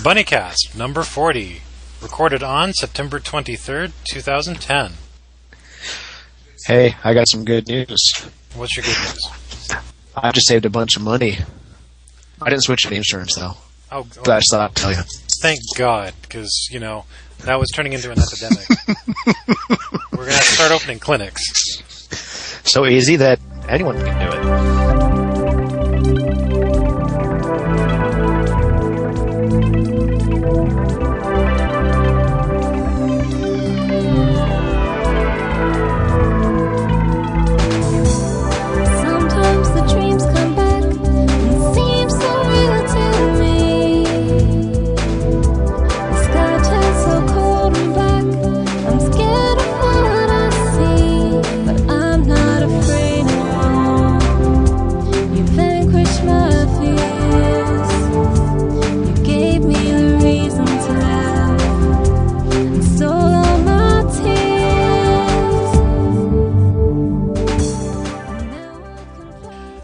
Bunnycast number 40, recorded on September 23rd, 2010. Hey, I got some good news. What's your good news? I just saved a bunch of money. I didn't switch to insurance, though. Oh, but I just thought I'd tell you. Thank God, because, that was turning into an epidemic. We're going to have to start opening clinics. So easy that anyone can do it.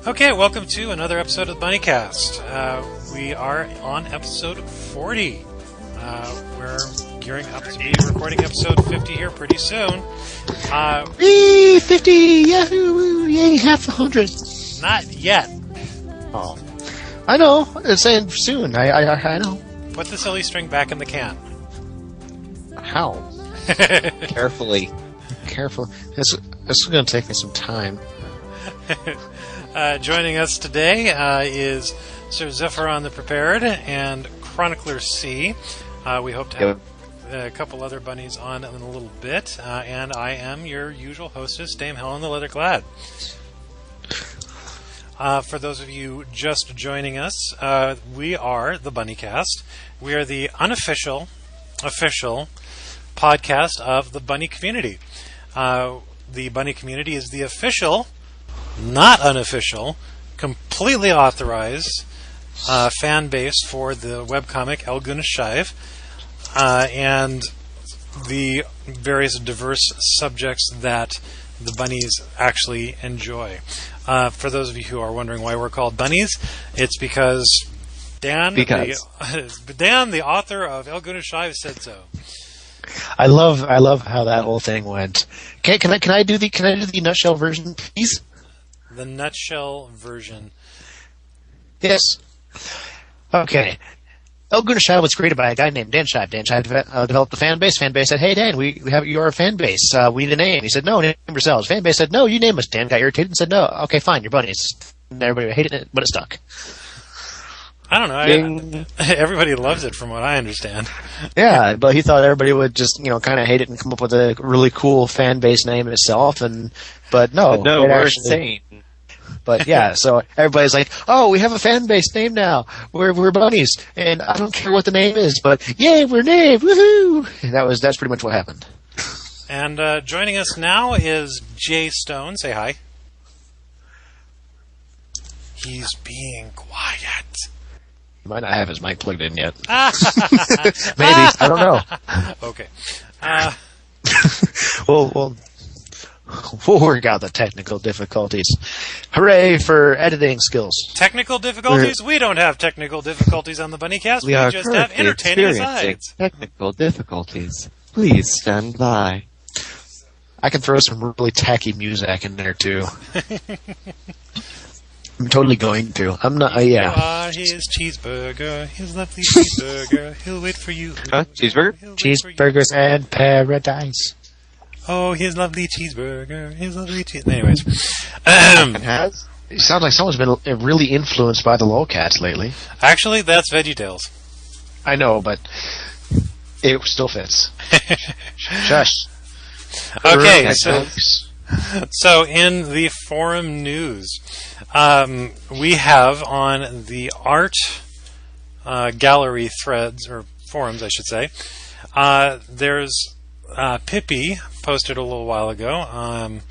Okay, welcome to another episode of the Bunnycast. We are on episode 40. We're gearing up to be recording episode 50 here pretty soon. 50! Yahoo! Yay, half 100. Not yet. Oh. I know. It's saying soon. I know. Put the silly string back in the can. How? Carefully. This is going to take me some time. Joining us today is Sir Xepharon the Prepared and ChroniclerC. We hope to have a couple other bunnies on in a little bit. And I am your usual hostess, Dame Helen the LeatherClad. For those of you just joining us, we are the Bunnycast. We are the official podcast of the Bunny community. The Bunny community is the official, not unofficial, completely authorized fan base for the webcomic El Gunashaiv and the various diverse subjects that the bunnies actually enjoy. For those of you who are wondering why we're called bunnies, it's because Dan, the author of El Gunashaiv, said so. I love how that whole thing went. Can I do the nutshell version, please? The nutshell version. Yes. Okay. El Gunashaiv was created by a guy named Dan Shive. Dan Shive developed a fan base. Fan base said, "Hey Dan, you're a fan base. We need a name." He said, "No, name yourselves." Fan base said, "No, you name us." Dan got irritated and said, "No, okay, fine, you're bunnies." And everybody hated it, but it stuck. I don't know. Everybody loves it, from what I understand. Yeah, but he thought everybody would just, kind of hate it and come up with a really cool fan base name itself. But no, we're insane. But yeah, so everybody's like, "Oh, we have a fan base name now. We're bunnies, and I don't care what the name is, but yay, we're named, woohoo!" And that's pretty much what happened. And joining us now is JStone. Say hi. He's being quiet. He might not have his mic plugged in yet. Maybe, I don't know. Okay. We'll work out the technical difficulties. Hooray for editing skills. Technical difficulties? We don't have technical difficulties on the Bunnycast. We just have entertaining asides. Technical difficulties. Please stand by. I can throw some really tacky music in there, too. I'm totally going to. I'm not, yeah. You are his cheeseburger, his lovely cheeseburger. He'll wait for you. Cheeseburger? Cheeseburgers and paradise. Oh, his lovely cheeseburger, his lovely cheese. Anyways. It sounds like someone's been really influenced by the lolcats lately. Actually, that's VeggieTales. I know, but it still fits. Shush. Okay, so in the forum news, we have on the art gallery threads, or forums, I should say, there's Pippi posted a little while ago,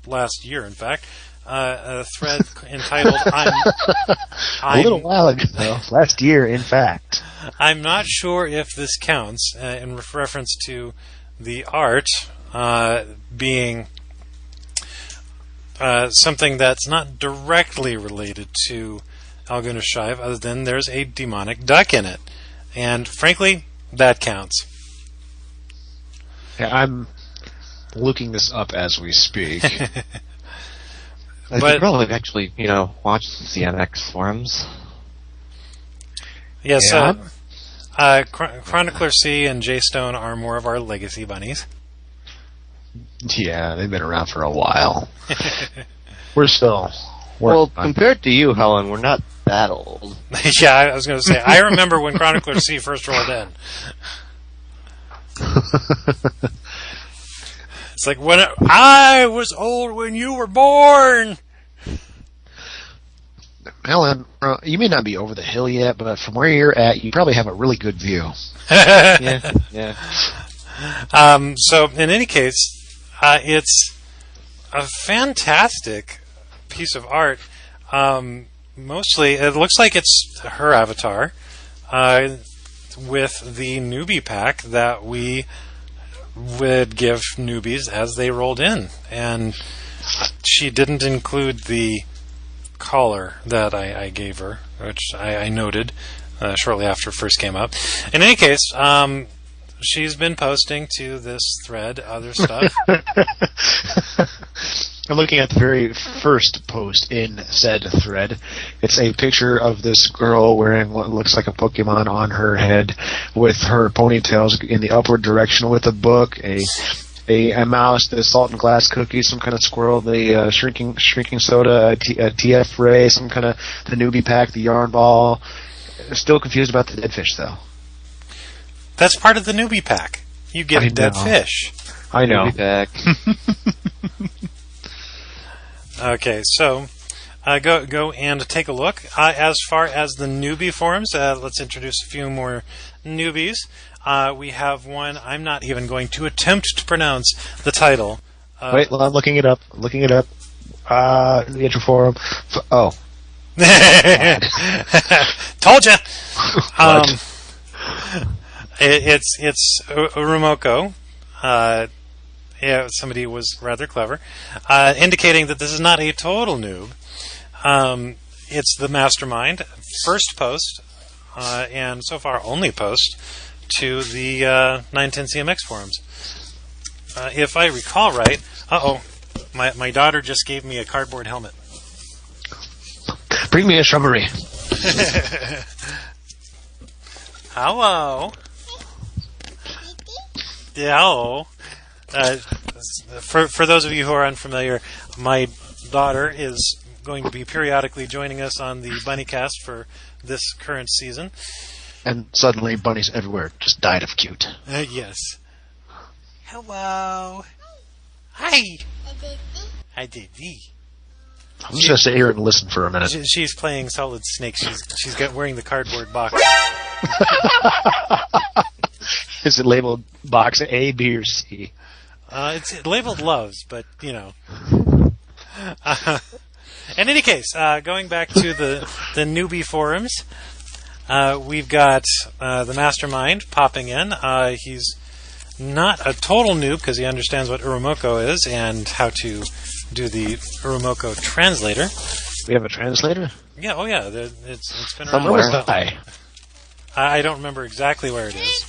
last year, in fact, a thread entitled a little while ago, last year, in fact. I'm not sure if this counts in reference to the art being something that's not directly related to El Gunashaiv, other than there's a demonic duck in it. And frankly, that counts. Yeah, I'm looking this up as we speak. I But- should probably actually, watch the CMX forums. Yeah, Yeah. so ChroniclerC and JStone are more of our legacy bunnies. Yeah, they've been around for a while. We're still Well, working on- compared to you, Helen, we're not that old. Yeah, I was going to say, I remember when ChroniclerC first rolled in. It's like, when I was old when you were born. Helen, you may not be over the hill yet, but from where you're at, you probably have a really good view. Yeah. So, in any case, it's a fantastic piece of art. Mostly, it looks like it's her avatar with the newbie pack that we would give newbies as they rolled in. And she didn't include the collar that I gave her, which I noted shortly after it first came up. In any case, she's been posting to this thread other stuff. I'm looking at the very first post in said thread. It's a picture of this girl wearing what looks like a Pokemon on her head, with her ponytails in the upward direction, with a book, a mouse, the salt and glass cookies, some kind of squirrel, the shrinking soda, a TF ray, some kind of the newbie pack, the yarn ball. Still confused about the dead fish, though. That's part of the newbie pack. You get I a dead know. fish. I know. We'll be back. Okay, so go and take a look. As far as the newbie forums, let's introduce a few more newbies. We have one. I'm not even going to attempt to pronounce the title. Wait, well, I'm looking it up. The intro forum. Told ya. What? It's Urumoko. Yeah, somebody was rather clever, indicating that this is not a total noob. It's the mastermind first post, and so far only post to the 910 CMX forums. If I recall right, my daughter just gave me a cardboard helmet. Bring me a shrubbery. Hello. Hello. For those of you who are unfamiliar, my daughter is going to be periodically joining us on the Bunnycast for this current season. And suddenly, bunnies everywhere just died of cute. Yes. Hello. Hi. Hi, Didi. I'm just going to sit here and listen for a minute. She's playing Solid Snake. She's wearing the cardboard box. Is it labeled box A, B, or C? It's labeled loves, but in any case, going back to the newbie forums, we've got the mastermind popping in. He's not a total noob because he understands what Urumoko is and how to do the Urumoko translator. We have a translator? Yeah, oh yeah, it's been around. Somewhere. Hi. I don't remember exactly where it is,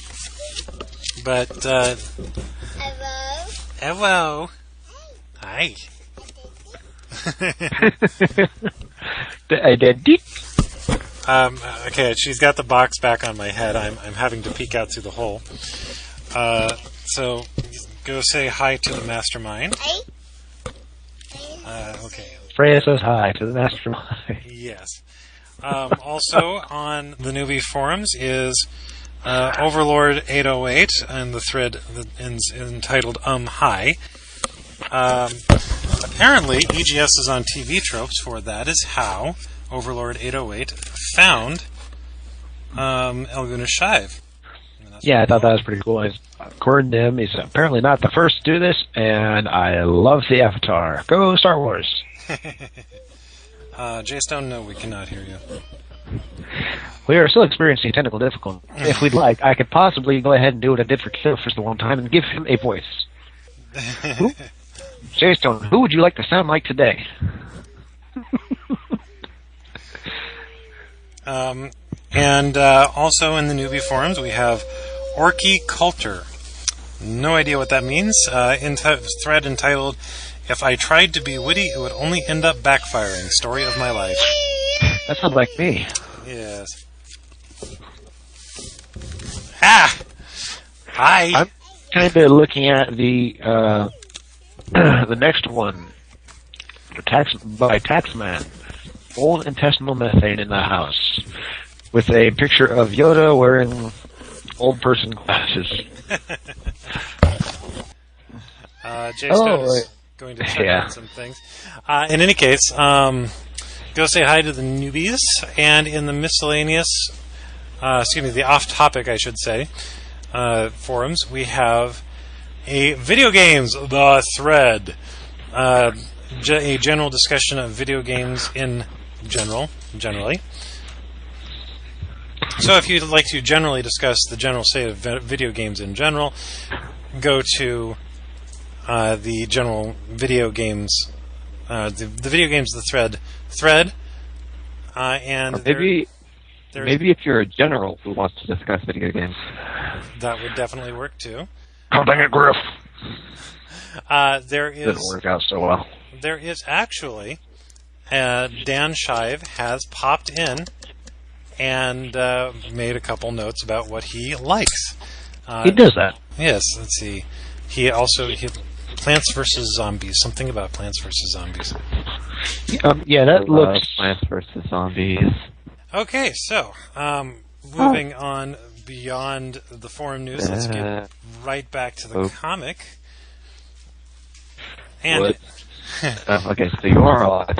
but hello, hi. Okay, she's got the box back on my head. I'm having to peek out through the hole. So go say hi to the mastermind. Okay. Freya says hi to the mastermind. Yes. Also on the newbie forums is Overlord 808 and the thread that is entitled Hi. Apparently, EGS is on TV tropes for That Is How Overlord 808 found Elguna Shive. Yeah, I thought that was pretty cool. According to him, he's apparently not the first to do this, and I love the avatar. Go Star Wars! JStone, no, we cannot hear you. We are still experiencing technical difficulty. If we'd like, I could possibly go ahead and do what I did for Killfish the one time and give him a voice. JStone, who would you like to sound like today? And also in the newbie forums, we have Orky Coulter. No idea what that means. Thread entitled, "If I tried to be witty, it would only end up backfiring. Story of my life." That sounds like me. Yes. Ah! Hi! I'm kind of looking at the the next one. By Taxman. Old intestinal methane in the house. With a picture of Yoda wearing old person glasses. JStone is going to check on some things. In any case, go say hi to the newbies. And in the miscellaneous, the off-topic, I should say, forums, we have a video games, the thread. A general discussion of video games in generally. So if you'd like to generally discuss the general state of video games in general, go to the general video games, the video games, the thread, and maybe if you're a general who wants to discuss video games, that would definitely work too. Oh, dang it, Griff. Didn't work out so well. There is actually Dan Shive has popped in and made a couple notes about what he likes. He does that. Yes. Let's see. He Plants vs. Zombies. Something about Plants vs. Zombies. That looks Plants vs. Zombies. Okay, so moving on beyond the forum news, let's get right back to the comic. And okay, so you are alive.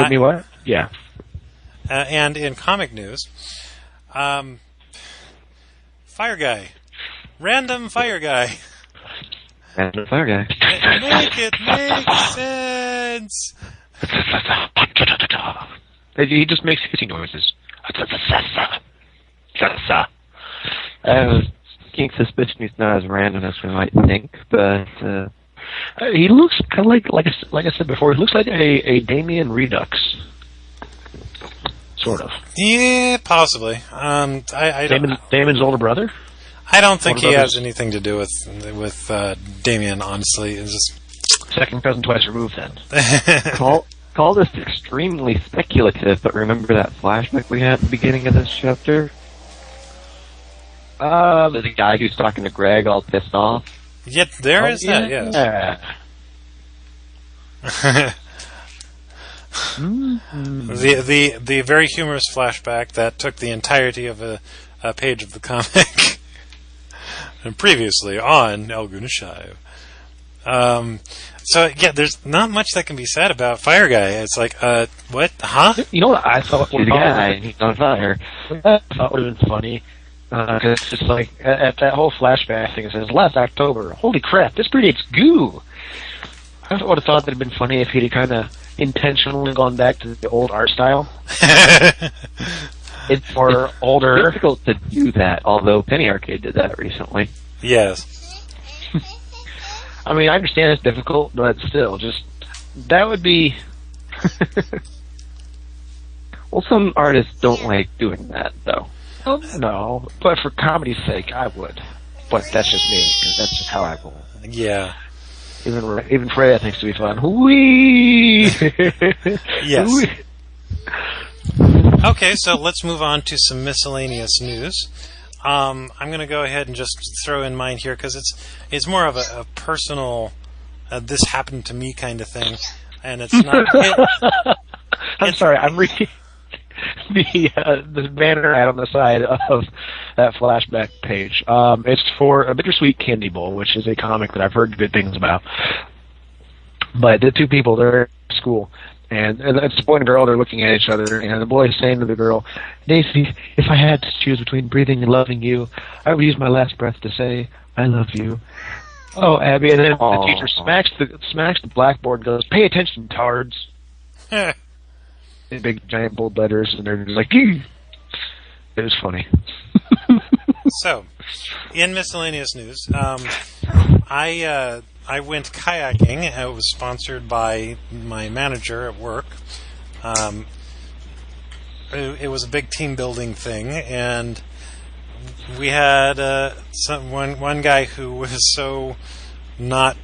me what? Yeah. And in comic news, Fire Guy. Random Fire Guy. Random Fire Guy. Make it make sense! He just makes hissing noises. King suspicion he's not as random as we might think, but he looks kind of like I said before, he looks like a Damien Redux. Sort of. Yeah, possibly. I Damon's older brother? I don't think he has anything to do with Damien, honestly. It's just second cousin twice removed, then. Call this extremely speculative, but remember that flashback we had at the beginning of this chapter? The guy who's talking to Greg all pissed off? Yet there is that, yes. The very humorous flashback that took the entirety of a page of the comic. And previously on El Gunashive. So yeah, there's not much that can be said about Fire Guy. It's like, what? Huh? You know what I thought? He's a guy and he's on fire. I thought would have been funny. Because it's just like, at that whole flashback thing, it says, last October. Holy crap, this predates goo! I would have thought that it would have been funny if he'd kind of intentionally gone back to the old art style. It's for older. It's difficult to do that, although Penny Arcade did that recently. Yes. I mean, I understand it's difficult, but still, that would be... Well, some artists don't like doing that, though. Oh, no, but for comedy's sake, I would. But that's just me, because that's just how I roll. Yeah. Even Freya thinks to be fun. Whee! Yes. Whee! Okay, so let's move on to some miscellaneous news. I'm going to go ahead and just throw in mine here because it's more of a personal, this happened to me kind of thing, and it's not. I'm sorry, I'm reading the banner ad on the side of that flashback page. It's for A Bittersweet Candy Bowl, which is a comic that I've heard good things about. But the two people, they're at school. And it's the boy and girl, they're looking at each other, and the boy is saying to the girl, Daisy, if I had to choose between breathing and loving you, I would use my last breath to say, I love you. Oh, Abby, and then the teacher smacks the blackboard and goes, pay attention, tards. In big, giant, bold letters, and they're just like, Ew. It was funny. So, in miscellaneous news, I went kayaking. It was sponsored by my manager at work. it was a big team building thing, and we had one guy who was so not.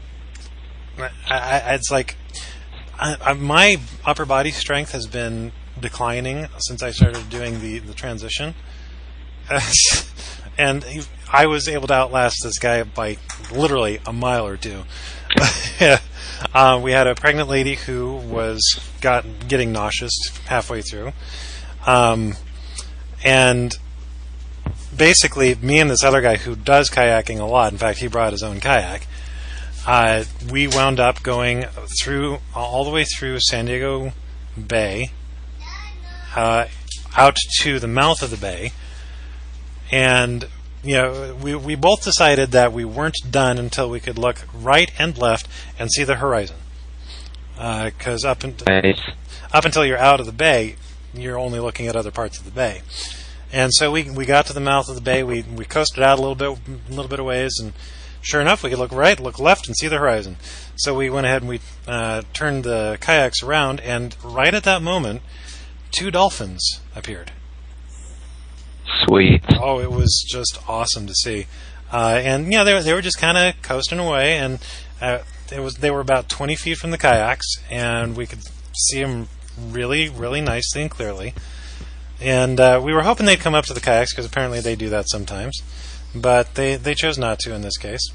It's like my upper body strength has been declining since I started doing the transition, and I was able to outlast this guy by literally a mile or two. We had a pregnant lady who was getting nauseous halfway through, and basically me and this other guy who does kayaking a lot, in fact he brought his own kayak, we wound up going all the way through San Diego Bay, out to the mouth of the bay, and we both decided that we weren't done until we could look right and left and see the horizon. Because up until you're out of the bay, you're only looking at other parts of the bay. And so we got to the mouth of the bay. We coasted out a little bit of ways, and sure enough, we could look right, look left, and see the horizon. So we went ahead and we turned the kayaks around, and right at that moment, 2 dolphins appeared. Sweet. Oh, it was just awesome to see, and they were just kind of coasting away, and they were about 20 feet from the kayaks, and we could see them really, really nicely and clearly. And we were hoping they'd come up to the kayaks because apparently they do that sometimes, but they chose not to in this case.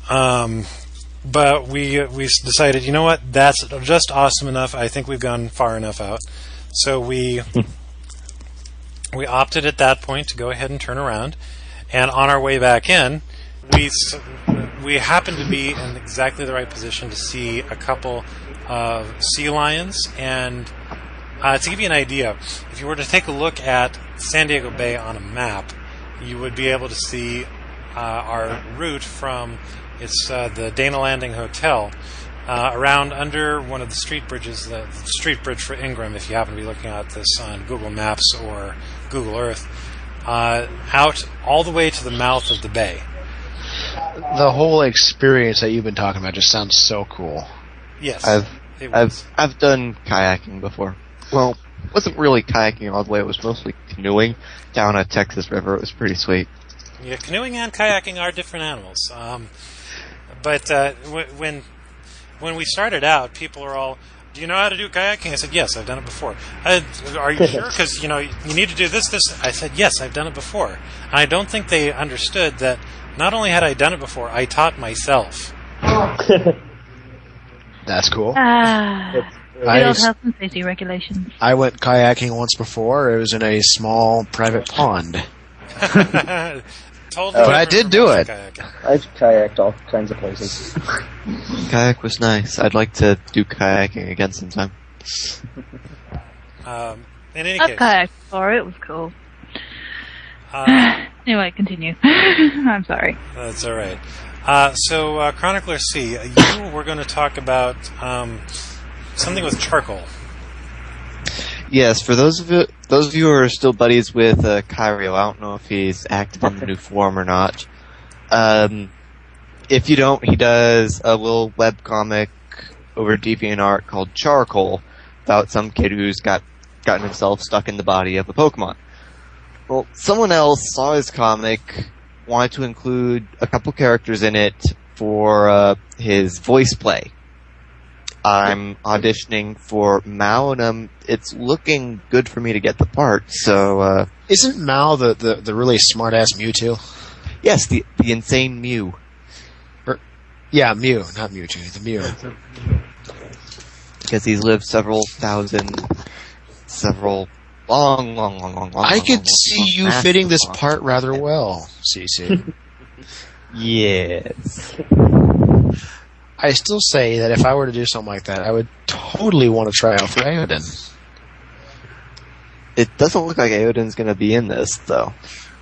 But we decided, you know what, that's just awesome enough. I think we've gone far enough out, so we opted at that point to go ahead and turn around, and on our way back in, we happened to be in exactly the right position to see a couple of sea lions. And to give you an idea, if you were to take a look at San Diego Bay on a map, you would be able to see our route from the Dana Landing Hotel around under one of the street bridges, the street bridge for Ingram, if you happen to be looking at this on Google Maps or Google Earth, out all the way to the mouth of the bay. The whole experience that you've been talking about just sounds so cool. Yes, I've done kayaking before. Well, it wasn't really kayaking all the way. It was mostly canoeing down a Texas river. It was pretty sweet. Yeah, canoeing and kayaking are different animals. But when we started out, people were all, "Do you know how to do kayaking?" I said, "Yes, I've done it before." Are you sure? Because you need to do this. I said, "Yes, I've done it before." And I don't think they understood that not only had I done it before, I taught myself. That's cool. The old health and safety regulations. I went kayaking once before. It was in a small private pond. But I did do it. I've kayaked all kinds of places. Kayak was nice. I'd like to do kayaking again sometime. In any I've case, kayaked before. It was cool. Anyway, continue. I'm sorry. That's all right. So, ChroniclerC, you were going to talk about something with charcoal. Yes, for those of you who are still buddies with Kyrio, I don't know if he's active in the new form or not. If you don't, he does a little webcomic over DeviantArt called Charcoal about some kid who's gotten himself stuck in the body of a Pokemon. Well, someone else saw his comic, wanted to include a couple characters in it for his voice play. I'm auditioning for Mao, and it's looking good for me to get the part. So, isn't Mao the really smart-ass Mewtwo? Yes, the insane Mew. Yeah, Mew, not Mewtwo. The Mew. Because he's lived several long. I could see you fitting this part rather well, CC. Yes. I still say that if I were to do something like that, I would totally want to try out for Aoden. It doesn't look like Aoden's going to be in this, though.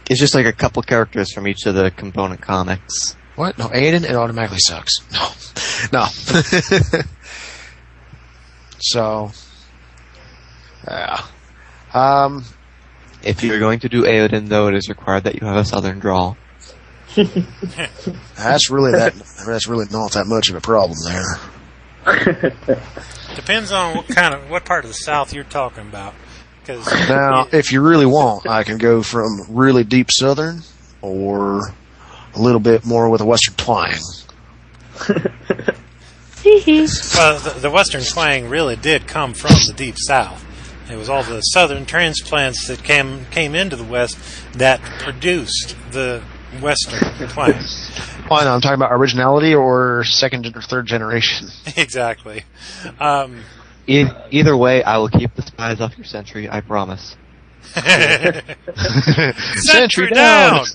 It's just like a couple characters from each of the component comics. What? No, Aoden, it automatically sucks. No. So, yeah. If you're going to do Aoden, though, it is required that you have a southern drawl. That's really not that much of a problem there. Depends on what part of the South you're talking about. Now, if you really want, I can go from really deep southern or a little bit more with a western twang. Well, the western twang really did come from the deep south. It was all the southern transplants that came into the west that produced the western twang. Oh, no, I'm talking about originality or second or third generation. Exactly. Either way, I will keep the spies off your century, I promise. Century down!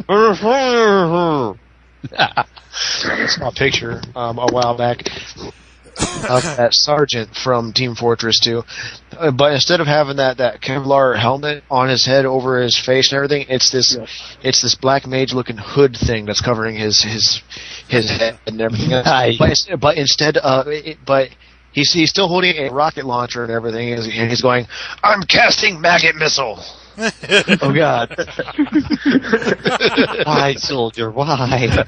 I saw a picture a while back of that sergeant from Team Fortress 2. But instead of having that Kevlar helmet on his head over his face and everything, it's this black mage looking hood thing that's covering his head and everything. But instead, he's still holding a rocket launcher and everything, and he's going, "I'm casting maggot missile." Oh God! Why, soldier? Why?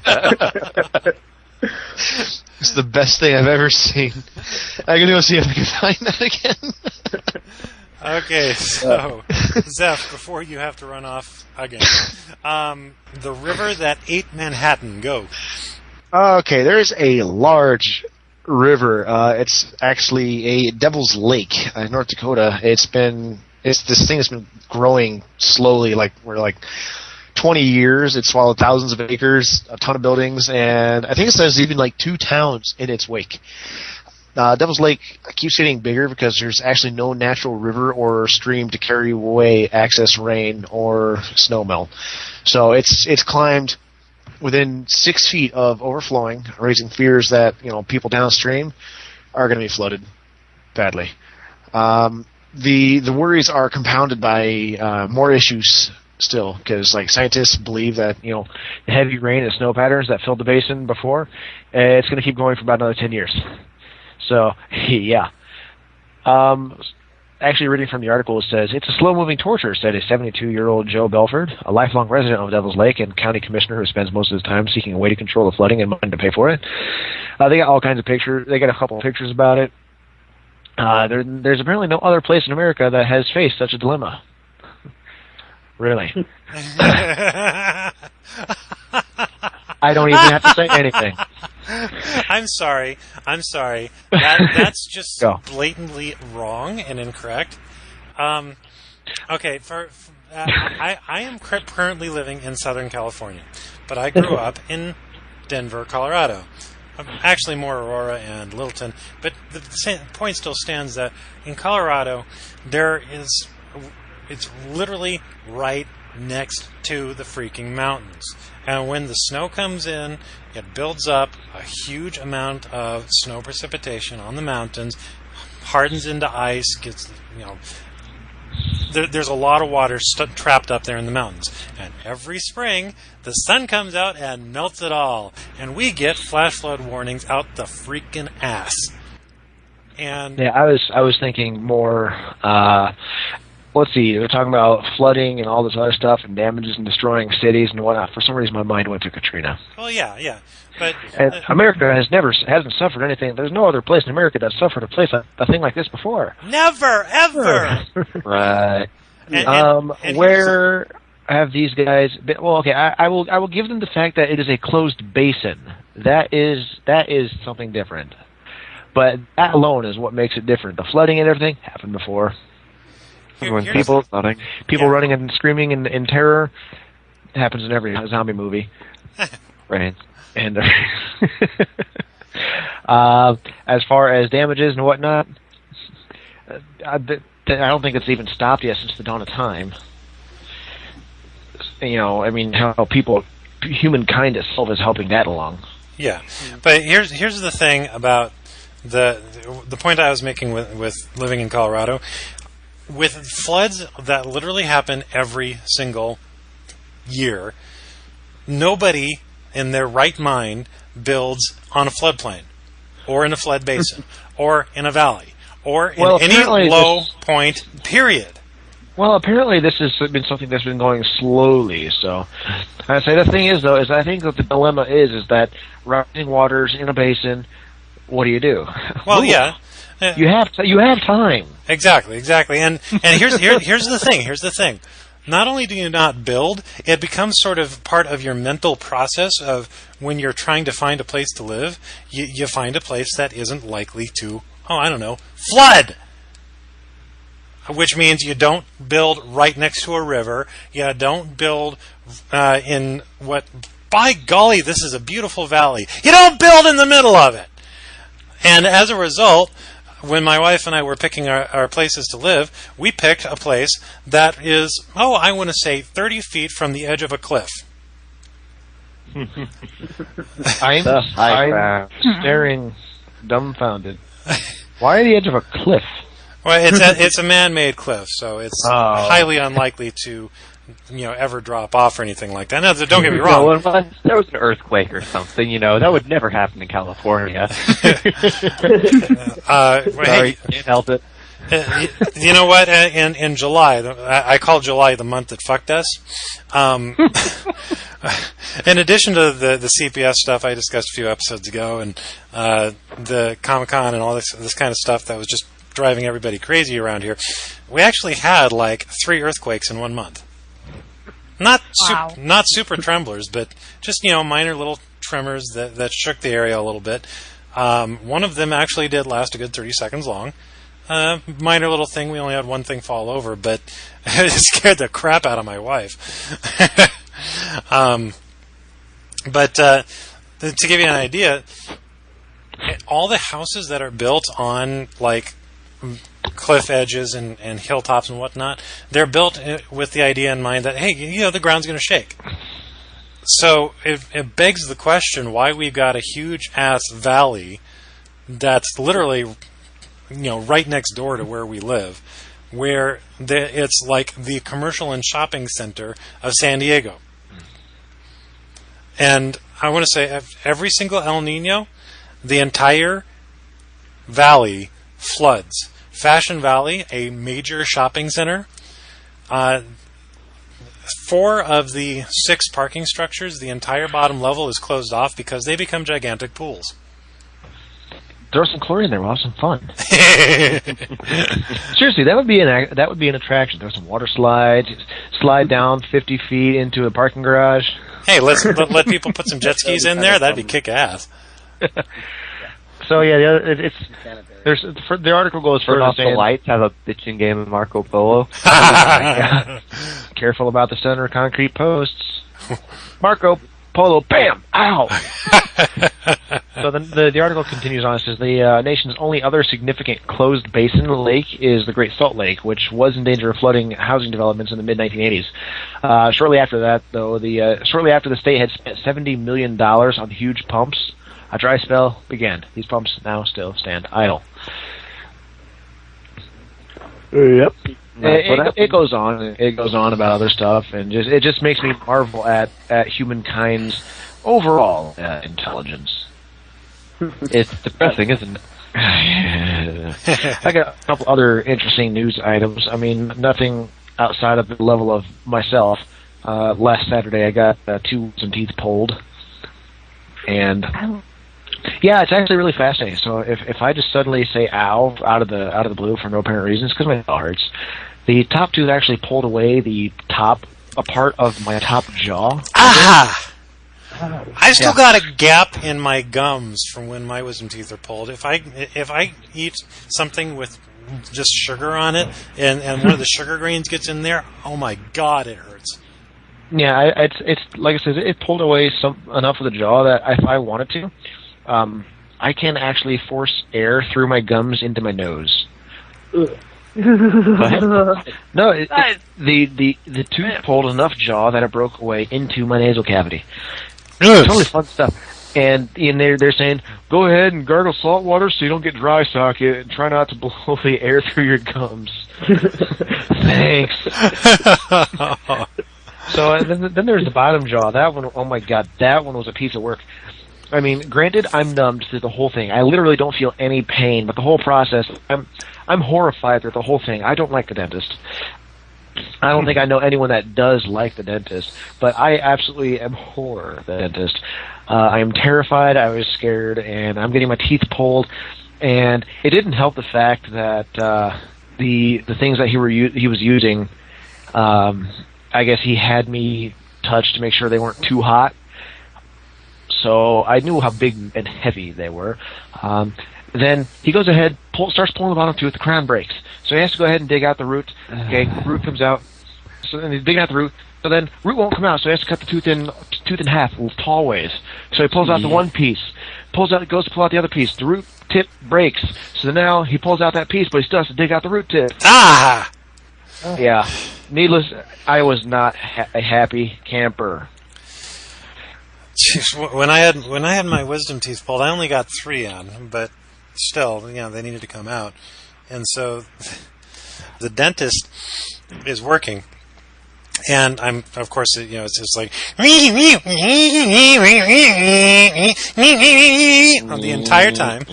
It's the best thing I've ever seen. I can go see if I can find that again. Okay, so Zeph, before you have to run off again, the river that ate Manhattan. Go. Okay, there's a large river. It's actually a Devil's Lake in North Dakota. It's this thing that's been growing slowly, like 20 years. It's swallowed thousands of acres, a ton of buildings, and I think it says even like 2 towns in its wake. Devil's Lake keeps getting bigger because there's actually no natural river or stream to carry away excess rain or snowmelt. So it's climbed within 6 feet of overflowing, raising fears that people downstream are going to be flooded badly. The worries are compounded by more issues still, because scientists believe that The heavy rain and snow patterns that filled the basin before, it's going to keep going for about another 10 years. So, yeah. Actually, reading from the article, it says, "It's a slow-moving torture," said a 72-year-old Joe Belford, a lifelong resident of Devil's Lake and county commissioner who spends most of his time seeking a way to control the flooding and money to pay for it. They got all kinds of pictures. They got a couple of pictures about it. There's apparently no other place in America that has faced such a dilemma. Really. I don't even have to say anything. I'm sorry. That's just blatantly wrong and incorrect. Okay, I am currently living in Southern California, but I grew up in Denver, Colorado. Actually, more Aurora and Littleton. But the point still stands that in Colorado, it's literally right next to the freaking mountains. And when the snow comes in, it builds up a huge amount of snow precipitation on the mountains, hardens into ice, gets, there's a lot of water trapped up there in the mountains. And every spring, the sun comes out and melts it all. And we get flash flood warnings out the freaking ass. And yeah, I was thinking more, let's see, they're talking about flooding and all this other stuff and damages and destroying cities and whatnot. For some reason, my mind went to Katrina. Well, yeah. But America hasn't suffered anything. There's no other place in America that's suffered a thing like this before. Never, ever. Right. And where have these guys been? Well, okay, I will give them the fact that it is a closed basin. That is something different. But that alone is what makes it different. The flooding and everything happened before. When people running and screaming in terror, it happens in every zombie movie. Right. And as far as damages and whatnot, I don't think it's even stopped yet since the dawn of time. How humankind itself is helping that along. Yeah, but here's the thing about the point I was making with living in Colorado. With floods that literally happen every single year, nobody in their right mind builds on a floodplain, or in a flood basin, or in a valley, or in any low point, period. Well, apparently this has been something that's been going slowly, so I'd say the thing is, though, is I think that the dilemma is that rising waters in a basin, what do you do? Well, yeah, You have time. Exactly. And here's the thing. Not only do you not build, it becomes sort of part of your mental process of when you're trying to find a place to live, you find a place that isn't likely to, flood. Which means you don't build right next to a river. You don't build in what, by golly, this is a beautiful valley. You don't build in the middle of it. And as a result, when my wife and I were picking our places to live, we picked a place that is, I want to say 30 feet from the edge of a cliff. I'm staring dumbfounded. Why the edge of a cliff? Well, it's a man-made cliff, so it's highly unlikely to, ever drop off or anything like that. Now, don't get me wrong. Unless there was an earthquake or something, that would never happen in California. Sorry, can't help it. You know what? In July, I call July the month that fucked us. In addition to the CPS stuff I discussed a few episodes ago, and the Comic-Con and all this kind of stuff that was just driving everybody crazy around here, we actually had like 3 earthquakes in 1 month. Not super tremblers, but just minor little tremors that shook the area a little bit. One of them actually did last a good 30 seconds long. Minor little thing. We only had one thing fall over, but it scared the crap out of my wife. But to give you an idea, all the houses that are built on like cliff edges and hilltops and whatnot, they're built with the idea in mind that, hey, the ground's going to shake. So it begs the question why we've got a huge-ass valley that's literally, right next door to where we live, where it's like the commercial and shopping center of San Diego. And I want to say every single El Nino, the entire valley floods. Fashion Valley, a major shopping center, 4 of the 6 parking structures, the entire bottom level is closed off because they become gigantic pools. Throw some chlorine there. We'll have some fun. Seriously, that would be an attraction. Throw some water slides, slide down 50 feet into a parking garage. Hey, let people put some jet skis in there. That'd be kick ass. So yeah, the article goes further. Turn off the lights. Have a bitching game of Marco Polo. Careful about the center concrete posts. Marco Polo, bam, ow. So the article continues on. It says the nation's only other significant closed basin lake is the Great Salt Lake, which was in danger of flooding housing developments in the mid-1980s. Shortly after that, though, shortly after the state had spent $70 million on huge pumps, a dry spell began. These pumps now still stand idle. Yep. It goes on. It goes on about other stuff, and it just makes me marvel at humankind's overall intelligence. It's depressing, isn't it? I got a couple other interesting news items. I mean, nothing outside of the level of myself. Last Saturday, I got 2 wisdom teeth pulled, and yeah, it's actually really fascinating. So if I just suddenly say "ow" out of the blue for no apparent reasons, because my jaw hurts, the top tooth actually pulled away a part of my top jaw. Ah! I still got a gap in my gums from when my wisdom teeth are pulled. If I eat something with just sugar on it, and one of the sugar grains gets in there, oh my god, it hurts. Yeah, it's like I said, it pulled away enough of the jaw that if I wanted to, I can actually force air through my gums into my nose. No, the tooth pulled enough jaw that it broke away into my nasal cavity. Totally fun stuff. And they're saying, go ahead and gargle salt water so you don't get dry socket and try not to blow the air through your gums. Thanks. So then there's the bottom jaw. That one, oh my god, that one was a piece of work. I mean, granted, I'm numbed through the whole thing. I literally don't feel any pain, but the whole process, I'm horrified through the whole thing. I don't like the dentist. I don't think I know anyone that does like the dentist, but I absolutely abhor the dentist. I am terrified, I was scared, and I'm getting my teeth pulled. And it didn't help the fact that the things that he was using, I guess he had me touch to make sure they weren't too hot. So I knew how big and heavy they were. Then he goes ahead, starts pulling the bottom tooth, the crown breaks. So he has to go ahead and dig out the root. Okay, root comes out. So then he's digging out the root. So then root won't come out, so he has to cut the tooth in half, tall ways. So he pulls out the one piece, goes to pull out the other piece. The root tip breaks. So now he pulls out that piece, but he still has to dig out the root tip. Ah! Yeah. Needless, I was not a happy camper. Jeez, when I had my wisdom teeth pulled, I only got 3 on, but still, they needed to come out. And so the dentist is working. And I'm, of course, it's just like the entire time.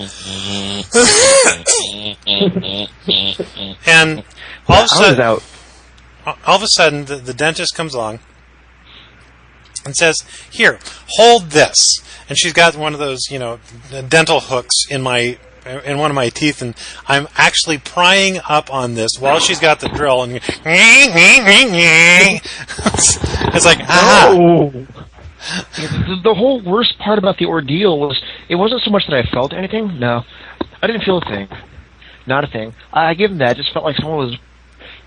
And all of a sudden, the dentist comes along and says, "Here, hold this." And she's got one of those, dental hooks in one of my teeth, and I'm actually prying up on this while she's got the drill, and it's like, ah. Oh. The whole worst part about the ordeal was, it wasn't so much that I felt anything. No, I didn't feel a thing. Not a thing. I give them that. It just felt like someone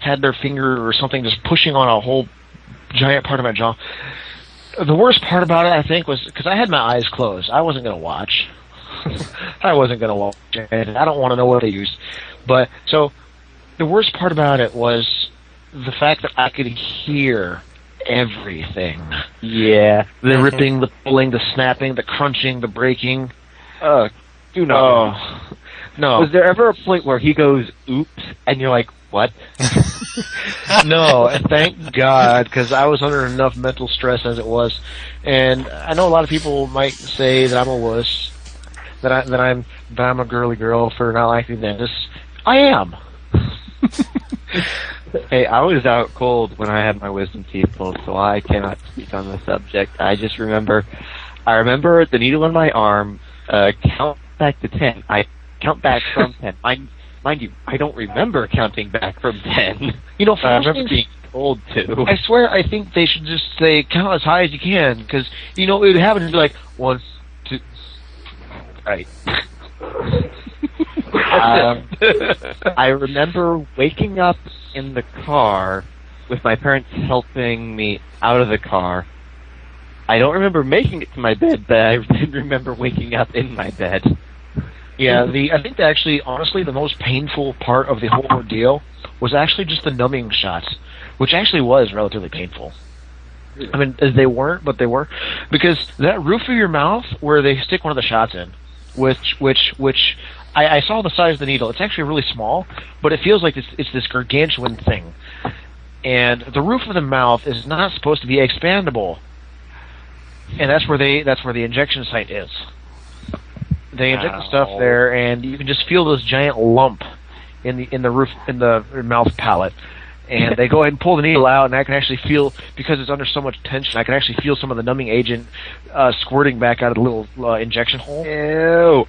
had their finger or something just pushing on a whole giant part of my jaw. The worst part about it, I think, was because I had my eyes closed. I wasn't going to watch. I wasn't going to watch it. I don't want to know what they used. But, so, the worst part about it was the fact that I could hear everything. Yeah. The ripping, the pulling, the snapping, the crunching, the breaking. Do not. No. Was there ever a point where he goes, oops, and you're like, what? No, and thank God, because I was under enough mental stress as it was. And I know a lot of people might say that I'm a wuss, that I'm a girly girl for not liking dentists. I am. Hey, I was out cold when I had my wisdom teeth pulled, so I cannot speak on the subject. I remember the needle in my arm, count back to 10. I count back from 10. Mind you, I don't remember counting back from 10. I remember being told to. I swear, I think they should just say, count as high as you can, because, it would happen to be like, 1, 2, right. I remember waking up in the car with my parents helping me out of the car. I don't remember making it to my bed, but I did remember waking up in my bed. Yeah, I think that actually, honestly, the most painful part of the whole ordeal was actually just the numbing shots, which actually was relatively painful. I mean, they weren't, but they were. Because that roof of your mouth, where they stick one of the shots in, which I saw the size of the needle. It's actually really small, but it feels like it's this gargantuan thing. And the roof of the mouth is not supposed to be expandable. And that's where the injection site is. They inject the stuff there, and you can just feel this giant lump in the mouth palate. And they go ahead and pull the needle out, and I can actually feel, because it's under so much tension, I can actually feel some of the numbing agent squirting back out of the little injection hole. Ew.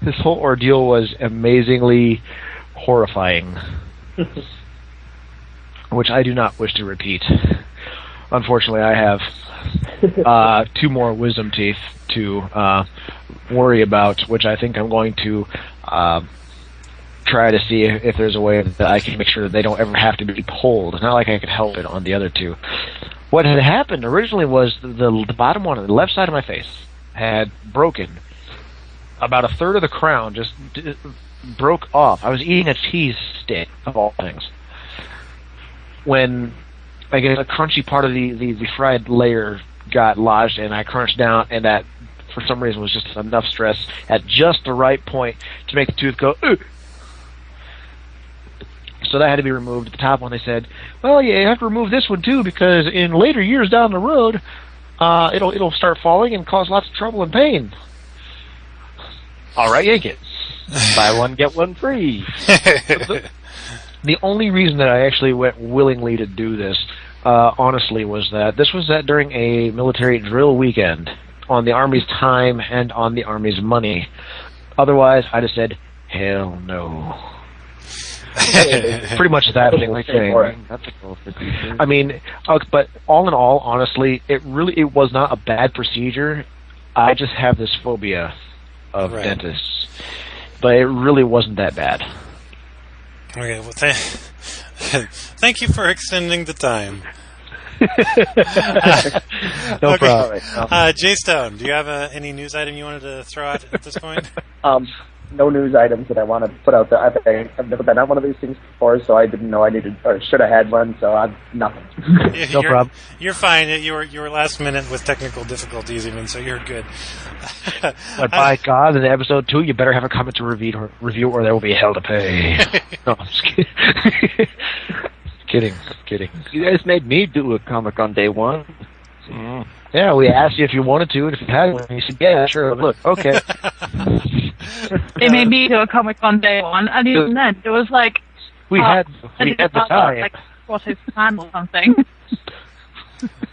This whole ordeal was amazingly horrifying, which I do not wish to repeat. Unfortunately, I have 2 more wisdom teeth to worry about, which I think I'm going to try to see if there's a way that I can make sure that they don't ever have to be pulled. It's not like I could help it on the other 2. What had happened originally was the bottom one on the left side of my face had broken. About 1/3 of the crown just broke off. I was eating a cheese stick, of all things, when I guess a crunchy part of the fried layer got lodged, and I crunched down, and that, for some reason, was just enough stress at just the right point to make the tooth go, ugh. So that had to be removed. At the top one, they said, well, yeah, you have to remove this one too, because in later years down the road, it'll start falling and cause lots of trouble and pain. All right, yank it. Buy one, get one free. The only reason that I actually went willingly to do this, honestly, was that this was during a military drill weekend on the Army's time and on the Army's money. Otherwise, I just said, hell no. Pretty much that thing. That's a cool procedure. I mean, but all in all, honestly, it was not a bad procedure. I just have this phobia of dentists. But it really wasn't that bad. Okay, well, thank you for extending the time. No problem. JStone, do you have any news item you wanted to throw out at this point? No news items that I want to put out there. I've never been on one of these things before, so I didn't know I needed or should have had one. So I've nothing. No problem. You're fine. You were last minute with technical difficulties, even so you're good. But by God, in episode 2, you better have a comment to review, or there will be hell to pay. No, I'm just kidding. Kidding. You guys made me do a comic on day 1. Yeah, we asked you if you wanted to, and if you had one, you said, yeah, sure, look, okay. They made me do a comic on day 1, and even then, it was like... We had the time. Like, what his plan or something.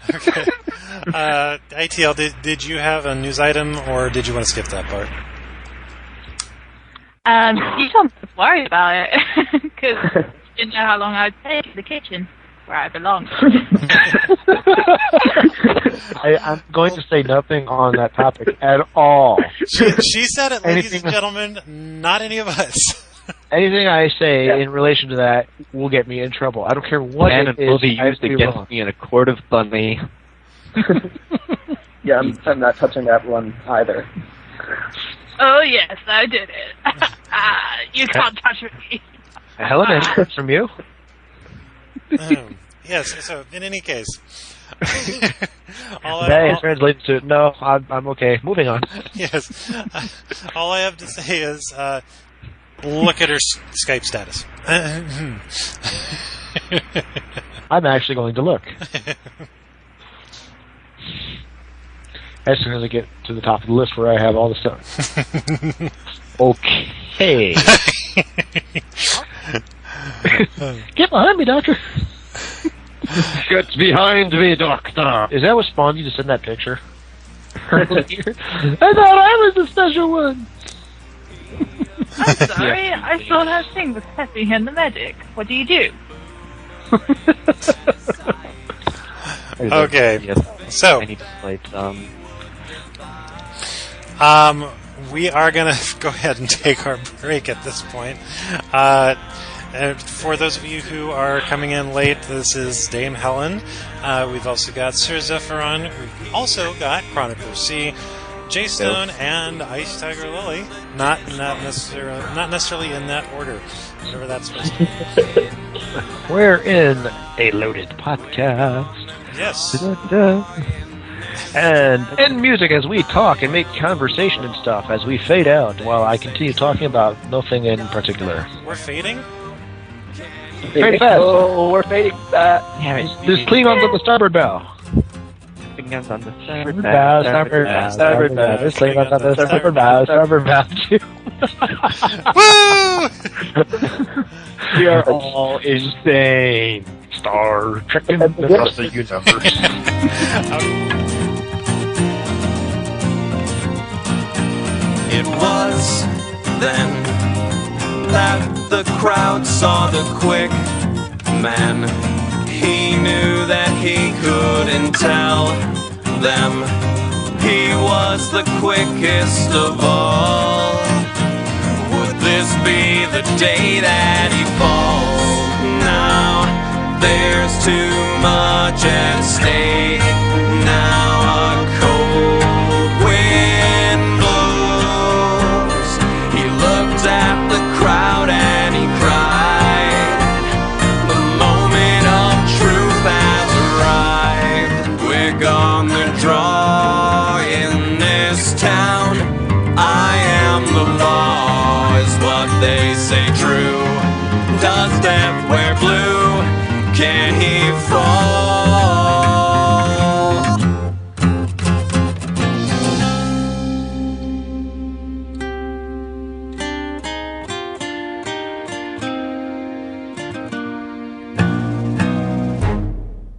Okay. ITL, did you have a news item, or did you want to skip that part? You told me to worry about it, because you didn't know how long I'd take in the kitchen, where I belong. I'm going to say nothing on that topic at all. She said it, ladies and gentlemen, not any of us. Anything I say in relation to that will get me in trouble. I don't care what it is. Will be used against me in a court of Bunny. Yeah, I'm not touching that one either. Oh, yes, I did it. You can't touch me. Helennet, from you? Yes, so in any case... That translates to, no, I'm okay. Moving on. Yes. All I have to say is... look at her Skype status. I'm actually going to look. As soon as I get to the top of the list where I have all the stuff. Okay. Get behind me, Doctor. Get behind me, Doctor. Is that what spawned you to send that picture? I thought I was the special one. I'm sorry, I saw that thing with Peppy and the medic. What do you do? Okay, so I need to play some. we are going to go ahead and take our break at this point. For those of you who are coming in late, this is Dame Helen. We've also got Sir Xepharon. We've also got ChroniclerC, JStone, and IceTigerLily. Not necessarily in that order, whatever that's supposed to be. We're in a loaded podcast. Yes. And end music as we talk and make conversation and stuff as we fade out while I continue talking about nothing in particular. We're fading? Fade fast. Oh, we're fading. Just cling onto the starboard bow. On the starboard bow, starboard bow, starboard bow. Just cling onto the starboard bow, starboard bow. Woo! We are all insane. Star Trek across the universe. It was then that the crowd saw the quick man. He knew that he couldn't tell them he was the quickest of all. Would this be the day that he falls? Now there's too much at stake. Now a cold wind blows. He looked at the crowd and he cried. The moment of truth has arrived. We're gonna draw in this town. I am the law, is what they say true. Does death wear blue? Can he fall?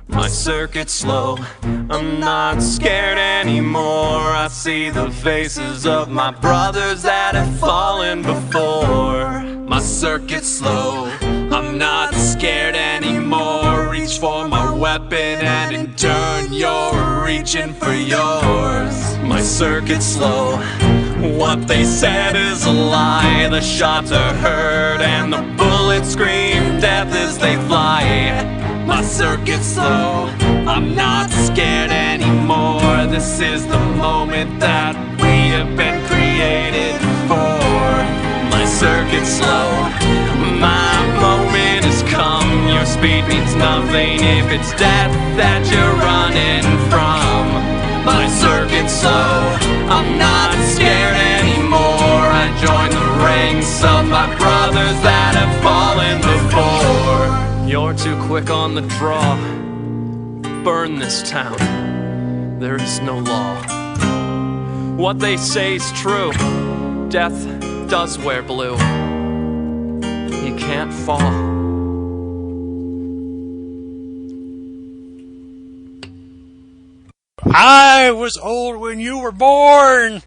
My My circuit's slow, I'm not scared anymore. I see the faces of my brothers that have fallen before. My circuit's slow, I'm not scared anymore. Reach for my weapon and in turn you're reaching for yours. My circuit's slow, what they said is a lie. The shots are heard and the bullets scream death as they fly. My circuit's slow, I'm not scared anymore. This is the moment that we have been created for. My circuit's slow, my moment has come. Your speed means nothing if it's death that you're running from. My circuit's slow, I'm not scared anymore. I join the ranks of my brothers that have fallen before. You're too quick on the draw. Burn this town. There is no law. What they say is true. Death does wear blue. He can't fall. I was old when you were born.